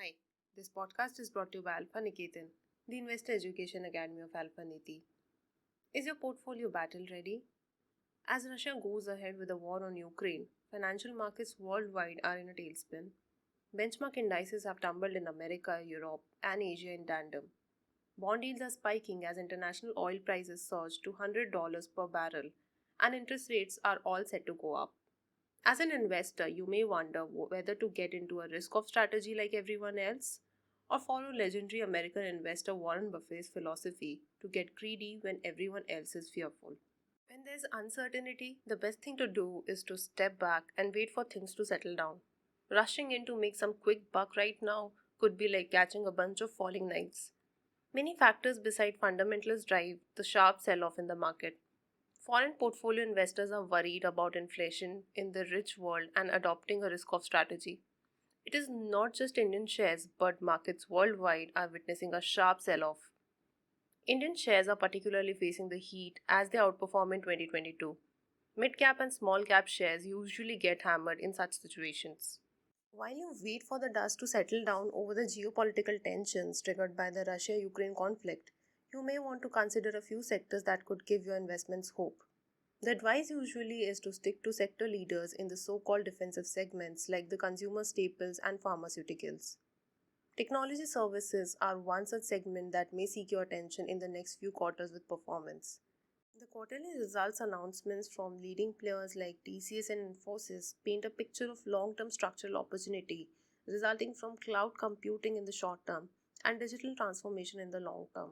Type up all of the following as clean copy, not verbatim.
Hi, this podcast is brought to you by Alphaniketan, the Investor Education Academy of Alphaniti. Is your portfolio battle ready? As Russia goes ahead with the war on Ukraine, financial markets worldwide are in a tailspin. Benchmark indices have tumbled in America, Europe, and Asia in tandem. Bond yields are spiking as international oil prices surge to $100 per barrel, and interest rates are all set to go up. As an investor, you may wonder whether to get into a risk off strategy like everyone else, or follow legendary American investor Warren Buffett's philosophy to get greedy when everyone else is fearful. When there's uncertainty, the best thing to do is to step back and wait for things to settle down. Rushing in to make some quick buck right now could be like catching a bunch of falling knives. Many factors beside fundamentals drive the sharp sell off in the market. Foreign portfolio investors are worried about inflation in the rich world and adopting a risk off strategy. It is not just Indian shares, but markets worldwide are witnessing a sharp sell off. Indian shares are particularly facing the heat as they outperform in 2022. Mid cap and small cap shares usually get hammered in such situations. While you wait for the dust to settle down over the geopolitical tensions triggered by the Russia Ukraine conflict, you may want to consider a few sectors that could give your investments hope. The advice usually is to stick to sector leaders in the so called defensive segments like the consumer staples and pharmaceuticals. Technology services are one such segment that may seek your attention in the next few quarters with performance. The quarterly results announcements from leading players like TCS and Infosys paint a picture of long term structural opportunity resulting from cloud computing in the short term and digital transformation in the long term.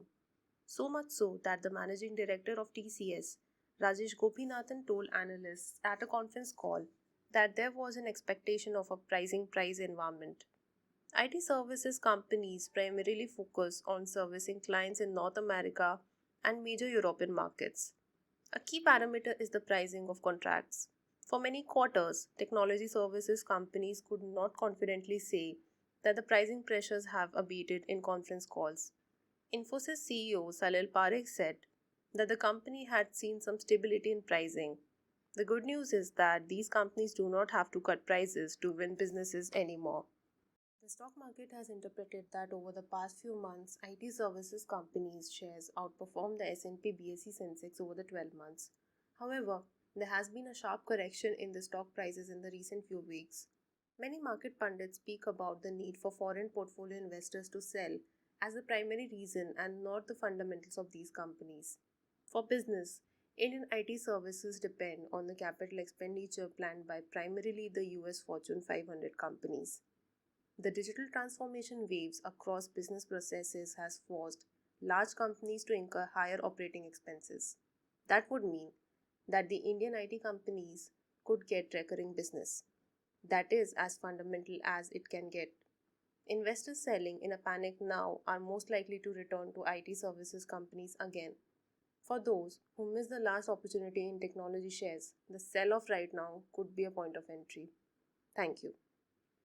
So much so that the managing director of TCS, Rajesh Gopinathan, told analysts at a conference call that there was an expectation of a pricing price environment. IT services companies primarily focus on servicing clients in North America and major European markets. A key parameter is the pricing of contracts. For many quarters, technology services companies could not confidently say that the pricing pressures have abated in conference calls. Infosys CEO Salil Parekh said that the company had seen some stability in pricing. The good news is that these companies do not have to cut prices to win businesses anymore. The stock market has interpreted that over the past few months, IT services companies' shares outperformed the S&P BSE Sensex over the 12 months. However, there has been a sharp correction in the stock prices in the recent few weeks. Many market pundits speak about the need for foreign portfolio investors to sell as the primary reason and not the fundamentals of these companies. For business, Indian IT services depend on the capital expenditure planned by primarily the US Fortune 500 companies. The digital transformation waves across business processes has forced large companies to incur higher operating expenses. That would mean that the Indian IT companies could get recurring business. That is as fundamental as it can get. Investors selling in a panic now are most likely to return to IT services companies again. For those who missed the last opportunity in technology shares, the sell off right now could be a point of entry. Thank you.